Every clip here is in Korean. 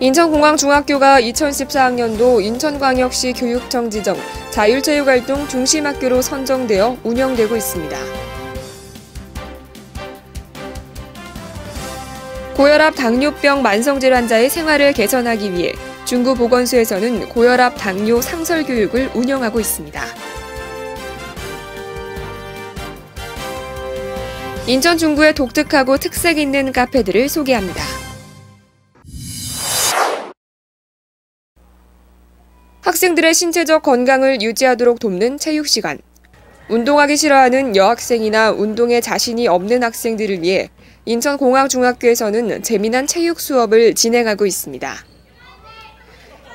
인천공항중학교가 2014학년도 인천광역시 교육청 지정 자율체육활동 중심학교로 선정되어 운영되고 있습니다. 고혈압, 당뇨병 만성질 환자의 생활을 개선하기 위해 중구보건소에서는 고혈압, 당뇨 상설 교육을 운영하고 있습니다. 인천 중구의 독특하고 특색 있는 카페들을 소개합니다. 학생들의 신체적 건강을 유지하도록 돕는 체육 시간. 운동하기 싫어하는 여학생이나 운동에 자신이 없는 학생들을 위해 인천공항중학교에서는 재미난 체육 수업을 진행하고 있습니다.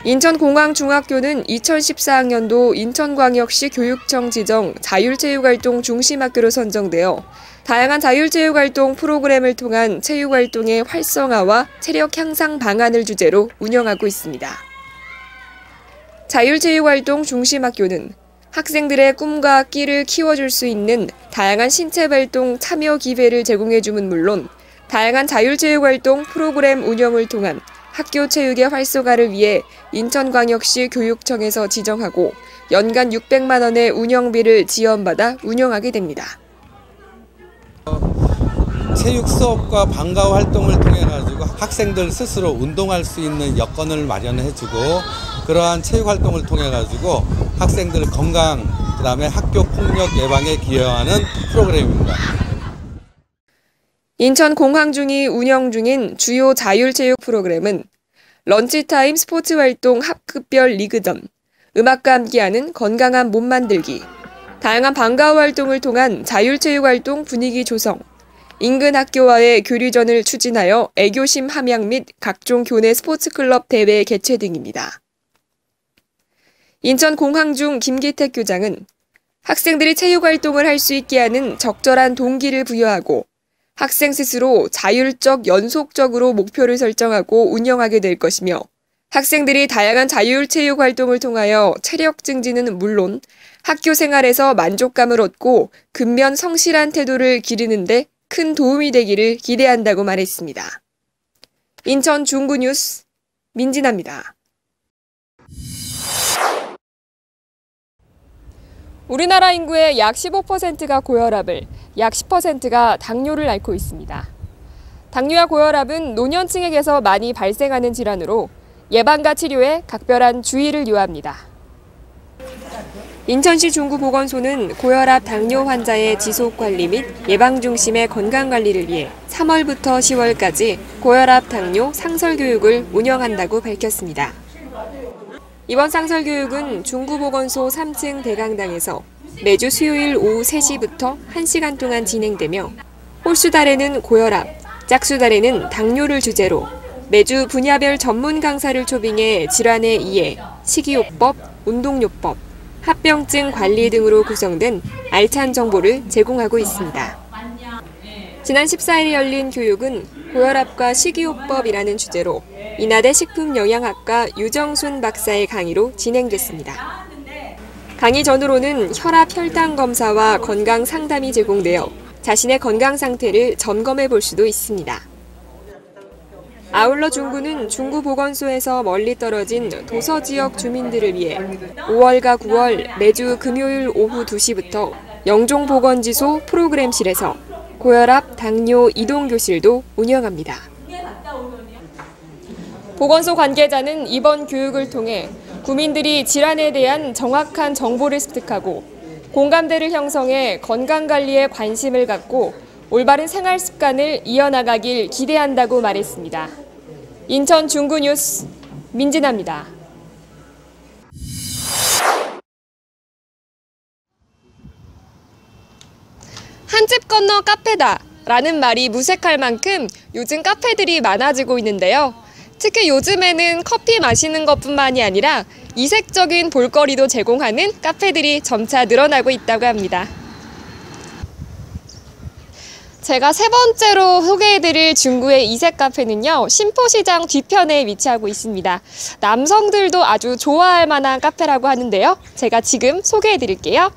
인천공항중학교는 2014학년도 인천광역시 교육청 지정 자율체육활동 중심학교로 선정되어 다양한 자율체육활동 프로그램을 통한 체육활동의 활성화와 체력 향상 방안을 주제로 운영하고 있습니다. 자율체육활동 중심학교는 학생들의 꿈과 끼를 키워줄 수 있는 다양한 신체발동 참여 기회를 제공해주면 물론 다양한 자율체육활동 프로그램 운영을 통한 학교 체육의 활성화를 위해 인천광역시 교육청에서 지정하고 연간 600만 원의 운영비를 지원받아 운영하게 됩니다. 체육 수업과 방과후 활동을 통해 가지고 학생들 스스로 운동할 수 있는 여건을 마련해주고 그러한 체육 활동을 통해 가지고 학생들 건강, 그다음에 학교 폭력 예방에 기여하는 프로그램입니다. 인천공항중이 운영 중인 주요 자율체육 프로그램은 런치타임 스포츠활동 학급별 리그전, 음악과 함께하는 건강한 몸 만들기, 다양한 방과후 활동을 통한 자율체육활동 분위기 조성, 인근 학교와의 교류전을 추진하여 애교심 함양 및 각종 교내 스포츠클럽 대회 개최 등입니다. 인천공항중 김기택 교장은 학생들이 체육활동을 할 수 있게 하는 적절한 동기를 부여하고 학생 스스로 자율적 연속적으로 목표를 설정하고 운영하게 될 것이며 학생들이 다양한 자율체육 활동을 통하여 체력 증진은 물론 학교 생활에서 만족감을 얻고 근면 성실한 태도를 기르는 데 큰 도움이 되기를 기대한다고 말했습니다. 인천 중구 뉴스 민진아입니다. 우리나라 인구의 약 15%가 고혈압을, 약 10%가 당뇨를 앓고 있습니다. 당뇨와 고혈압은 노년층에게서 많이 발생하는 질환으로 예방과 치료에 각별한 주의를 요합니다. 인천시 중구보건소는 고혈압, 당뇨 환자의 지속관리 및 예방중심의 건강관리를 위해 3월부터 10월까지 고혈압, 당뇨 상설교육을 운영한다고 밝혔습니다. 이번 상설교육은 중구보건소 3층 대강당에서 매주 수요일 오후 3시부터 1시간 동안 진행되며 홀수달에는 고혈압, 짝수달에는 당뇨를 주제로 매주 분야별 전문 강사를 초빙해 질환의 이해, 식이요법, 운동요법, 합병증 관리 등으로 구성된 알찬 정보를 제공하고 있습니다. 지난 14일에 열린 교육은 고혈압과 식이요법이라는 주제로 인하대 식품영양학과 유정순 박사의 강의로 진행됐습니다. 강의 전후로는 혈압 혈당 검사와 건강 상담이 제공되어 자신의 건강 상태를 점검해 볼 수도 있습니다. 아울러 중구는 중구보건소에서 멀리 떨어진 도서 지역 주민들을 위해 5월과 9월 매주 금요일 오후 2시부터 영종보건지소 프로그램실에서 고혈압, 당뇨 이동교실도 운영합니다. 보건소 관계자는 이번 교육을 통해 구민들이 질환에 대한 정확한 정보를 습득하고 공감대를 형성해 건강관리에 관심을 갖고 올바른 생활 습관을 이어나가길 기대한다고 말했습니다. 인천 중구 뉴스 민진아입니다. 한 집 건너 카페다 라는 말이 무색할 만큼 요즘 카페들이 많아지고 있는데요. 특히 요즘에는 커피 마시는 것뿐만이 아니라 이색적인 볼거리도 제공하는 카페들이 점차 늘어나고 있다고 합니다. 제가 세 번째로 소개해드릴 중구의 이색 카페는요, 신포시장 뒤편에 위치하고 있습니다. 남성들도 아주 좋아할 만한 카페라고 하는데요. 제가 지금 소개해드릴게요.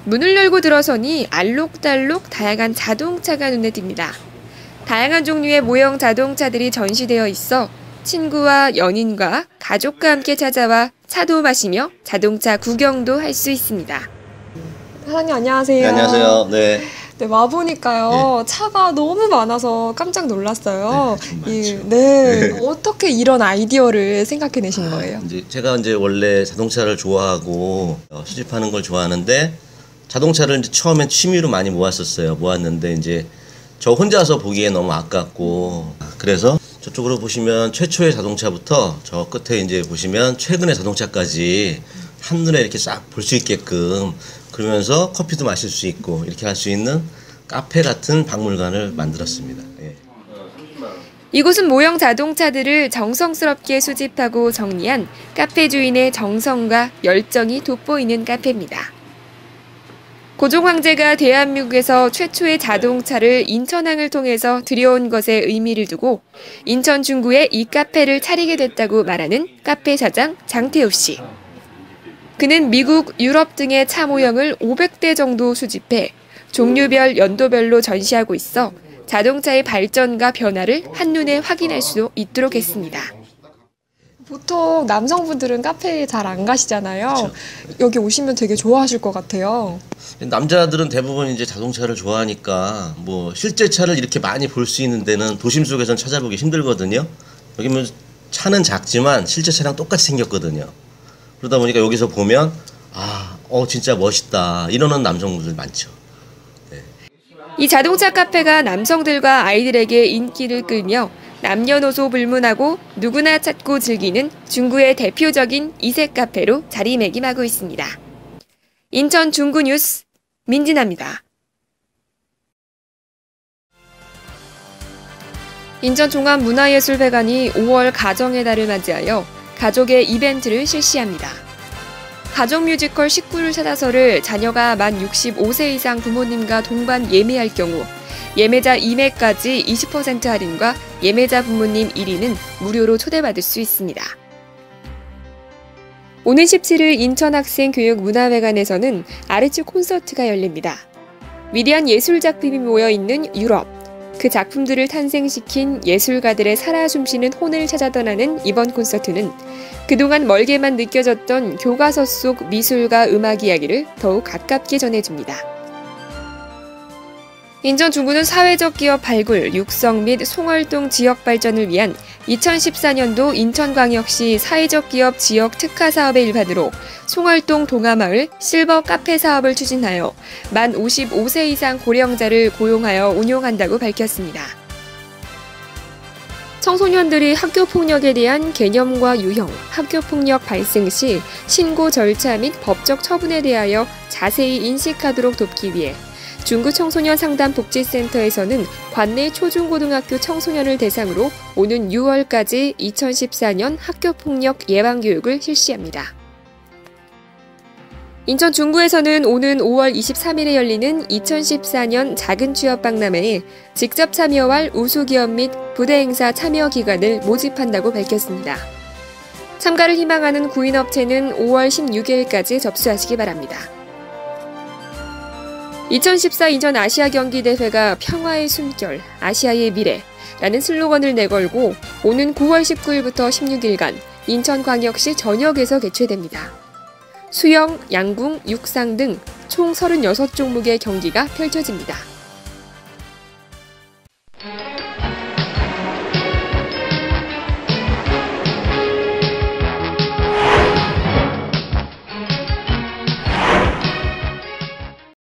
문을 열고 들어서니 알록달록 다양한 자동차가 눈에 띕니다. 다양한 종류의 모형 자동차들이 전시되어 있어 친구와 연인과 가족과 함께 찾아와 차도 마시며 자동차 구경도 할 수 있습니다. 사장님 안녕하세요. 네, 안녕하세요. 네. 네, 와보니까요. 차가 너무 많아서 깜짝 놀랐어요. 네, 네. 어떻게 이런 아이디어를 생각해내신 거예요? 제가 원래 자동차를 좋아하고 수집하는 걸 좋아하는데 자동차를 처음엔 취미로 많이 모았는데 저 혼자서 보기에 너무 아깝고 그래서 저쪽으로 보시면 최초의 자동차부터 저 끝에 보시면 최근의 자동차까지 한눈에 이렇게 싹 볼 수 있게끔 그러면서 커피도 마실 수 있고 이렇게 할 수 있는 카페 같은 박물관을 만들었습니다. 예. 이곳은 모형 자동차들을 정성스럽게 수집하고 정리한 카페 주인의 정성과 열정이 돋보이는 카페입니다. 고종 황제가 대한민국에서 최초의 자동차를 인천항을 통해서 들여온 것에 의미를 두고 인천 중구에 이 카페를 차리게 됐다고 말하는 카페 사장 장태호 씨. 그는 미국, 유럽 등의 차 모형을 500대 정도 수집해 종류별, 연도별로 전시하고 있어 자동차의 발전과 변화를 한눈에 확인할 수 있도록 했습니다. 보통 남성분들은 카페에 잘 안 가시잖아요. 그렇죠. 여기 오시면 되게 좋아하실 것 같아요. 남자들은 대부분 자동차를 좋아하니까 실제 차를 이렇게 많이 볼 수 있는 데는 도심 속에서는 찾아보기 힘들거든요. 여기 차는 작지만 실제 차랑 똑같이 생겼거든요. 그러다 보니까 여기서 보면 진짜 멋있다 이러는 남성분들 많죠. 네. 이 자동차 카페가 남성들과 아이들에게 인기를 끌며 남녀노소 불문하고 누구나 찾고 즐기는 중구의 대표적인 이색 카페로 자리매김하고 있습니다. 인천 중구 뉴스 민진아입니다. 인천 종합문화예술회관이 5월 가정의 달을 맞이하여 가족의 이벤트를 실시합니다. 가족 뮤지컬 19를 찾아서를 자녀가 만 65세 이상 부모님과 동반 예매할 경우 예매자 2매까지 20% 할인과 예매자 부모님 1인은 무료로 초대받을 수 있습니다. 오는 17일 인천학생교육문화회관에서는 아르츠 콘서트가 열립니다. 위대한 예술작품이 모여있는 유럽, 그 작품들을 탄생시킨 예술가들의 살아 숨쉬는 혼을 찾아 떠나는 이번 콘서트는 그동안 멀게만 느껴졌던 교과서 속 미술과 음악 이야기를 더욱 가깝게 전해줍니다. 인천 중구는 사회적 기업 발굴, 육성 및 송월동 지역 발전을 위한 2014년도 인천광역시 사회적 기업 지역 특화 사업의 일환으로 송월동 동아마을 실버 카페 사업을 추진하여 만 55세 이상 고령자를 고용하여 운용한다고 밝혔습니다. 청소년들이 학교폭력에 대한 개념과 유형, 학교폭력 발생 시 신고 절차 및 법적 처분에 대하여 자세히 인식하도록 돕기 위해 중구 청소년 상담 복지센터에서는 관내 초중고등학교 청소년을 대상으로 오는 6월까지 2014년 학교폭력 예방교육을 실시합니다. 인천 중구에서는 오는 5월 23일에 열리는 2014년 작은 취업 박람회에 직접 참여할 우수기업 및 부대 행사 참여 기관을 모집한다고 밝혔습니다. 참가를 희망하는 구인업체는 5월 16일까지 접수하시기 바랍니다. 2014 인천 아시아 경기대회가 평화의 숨결, 아시아의 미래라는 슬로건을 내걸고 오는 9월 19일부터 16일간 인천광역시 전역에서 개최됩니다. 수영, 양궁, 육상 등 총 36종목의 경기가 펼쳐집니다.